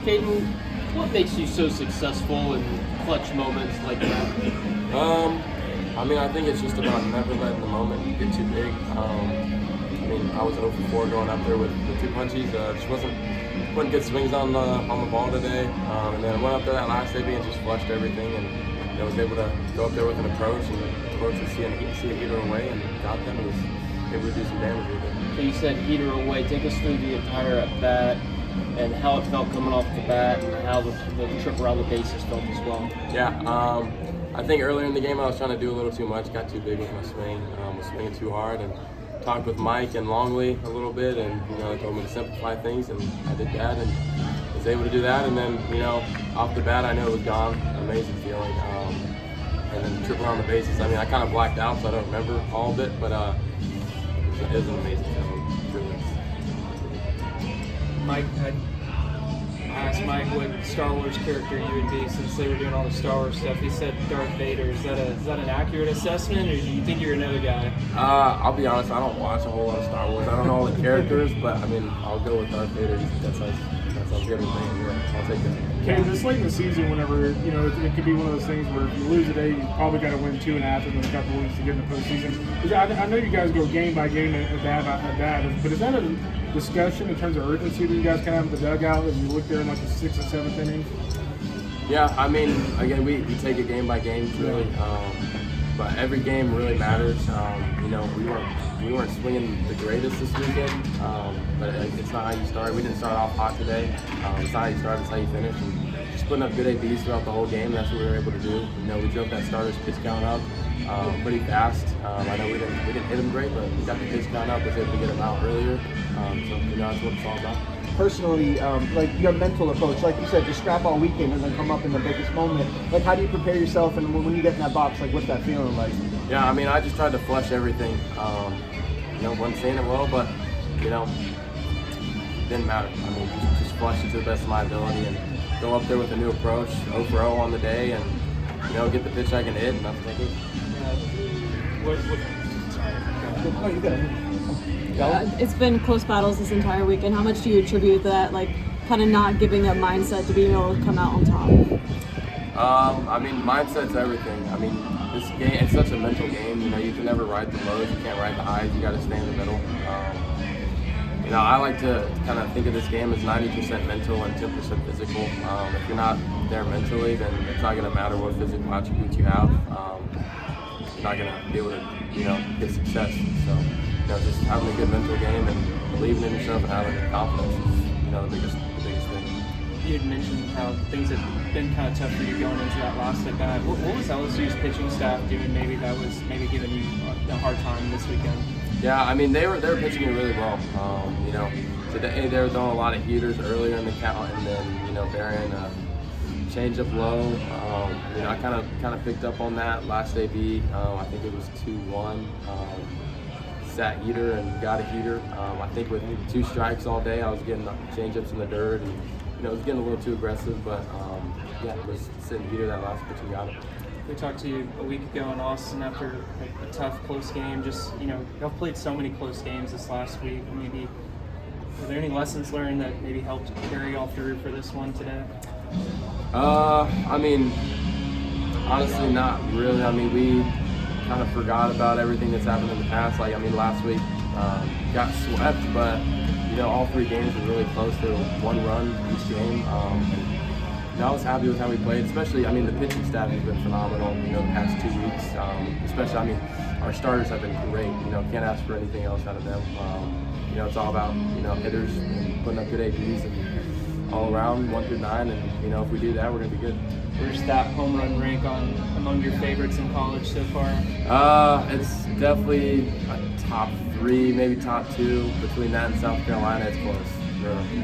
Caden, what makes you so successful in clutch moments like that? I mean, I think it's just about never letting the moment get too big. I mean, I was 0 for 4 going up there with the 2 punchies. Just wasn't putting good swings on the ball today. And then I went up there that last AB and just flushed everything, and was able to go up there with an approach and see a heater away, and got them and was able to do some damage with it. So you said heater away. Take us through the entire at bat and how it felt coming off the bat, and how the trip around the bases felt as well. Yeah, I think earlier in the game I was trying to do a little too much, got too big with my swing, was swinging too hard, and talked with Mike and Longley a little bit, and they told me to simplify things, and I did that, and was able to do that, and then off the bat I knew it was gone. Amazing feeling, and then the trip around the bases. I mean, I kind of blacked out, so I don't remember all of it, but it was an amazing feeling. Truly. Mike, I asked Mike what Star Wars character you would be since they were doing all the Star Wars stuff. He said Darth Vader. Is that an accurate assessment, or do you think you're another guy? I'll be honest, I don't watch a whole lot of Star Wars. I don't know all the characters, but I mean, That sounds good with me. Yeah, I'll take that. Okay, this late in the season, whenever, it could be one of those things where if you lose today, you probably got to win 2.5 within a couple of weeks to get in the postseason. I know you guys go game by game at bat, but is that a discussion in terms of urgency that you guys kind of have in the dugout as you look there in like the 6th and 7th inning? Yeah, I mean, again, we take it game by game, really. But every game really matters. We weren't swinging the greatest this weekend, but it's not how you start. We didn't start off hot today. It's not how you start, it's how you finish. And just putting up good ABs throughout the whole game, that's what we were able to do. We drove that starter's pitch count up pretty fast. I know we didn't hit him great, but we got the pitch count up, was able to get him out earlier. So that's what it's all about. Personally, like your mental approach, like you said, just scrap all weekend and then come up in the biggest moment. Like, how do you prepare yourself, and when you get in that box, like, what's that feeling like? Yeah, I mean, I just tried to flush everything. Wasn't saying it well, but didn't matter. I mean, just flush it to the best of my ability and go up there with a new approach, 0 for 0 on the day, and get the pitch I can hit, and that's what I do. Oh, you got it. It's been close battles this entire weekend. How much do you attribute that, like, kind of not giving up mindset to being able to come out on top? I mean, mindset's everything. I mean, this game, it's such a mental game. You can never ride the lows, you can't ride the highs, you got to stay in the middle. I like to kind of think of this game as 90% mental and 10% physical. If you're not there mentally, then it's not going to matter what physical attributes you have. You're not going to be able to, get success. So, just having a good mental game and believing in yourself and having confidence is, the biggest thing. You had mentioned how things have been kind of tough for you going into that last at bat. What was LSU's pitching staff doing? Maybe that was giving you a hard time this weekend. Yeah, I mean, they were pitching it really well. Today they were throwing a lot of heaters earlier in the count, and then burying a change-up low. I kind of picked up on that last AB. I think it was 2-1. Sat heater and got a heater. I think with 2 strikes all day, I was getting change-ups in the dirt, and it was getting a little too aggressive. But it was sitting heater that last pitch and got it. We talked to you a week ago in Austin after a tough, close game. Just, y'all played so many close games this last week. Maybe, were there any lessons learned that maybe helped carry y'all through for this one today? I mean, honestly, not really. I mean, we kind of forgot about everything that's happened in the past. Last week got swept, but all 3 games were really close to 1 run each game. I was happy with how we played, especially, the pitching staff has been phenomenal, the past 2 weeks. Especially, our starters have been great, can't ask for anything else out of them. It's all about, hitters and putting up good ABs and all around 1 through 9, and, if we do that, we're going to be good. Where's that home run rank among your favorites in college so far? It's definitely a top 3, maybe top 2. Between that and South Carolina, it's close. Really.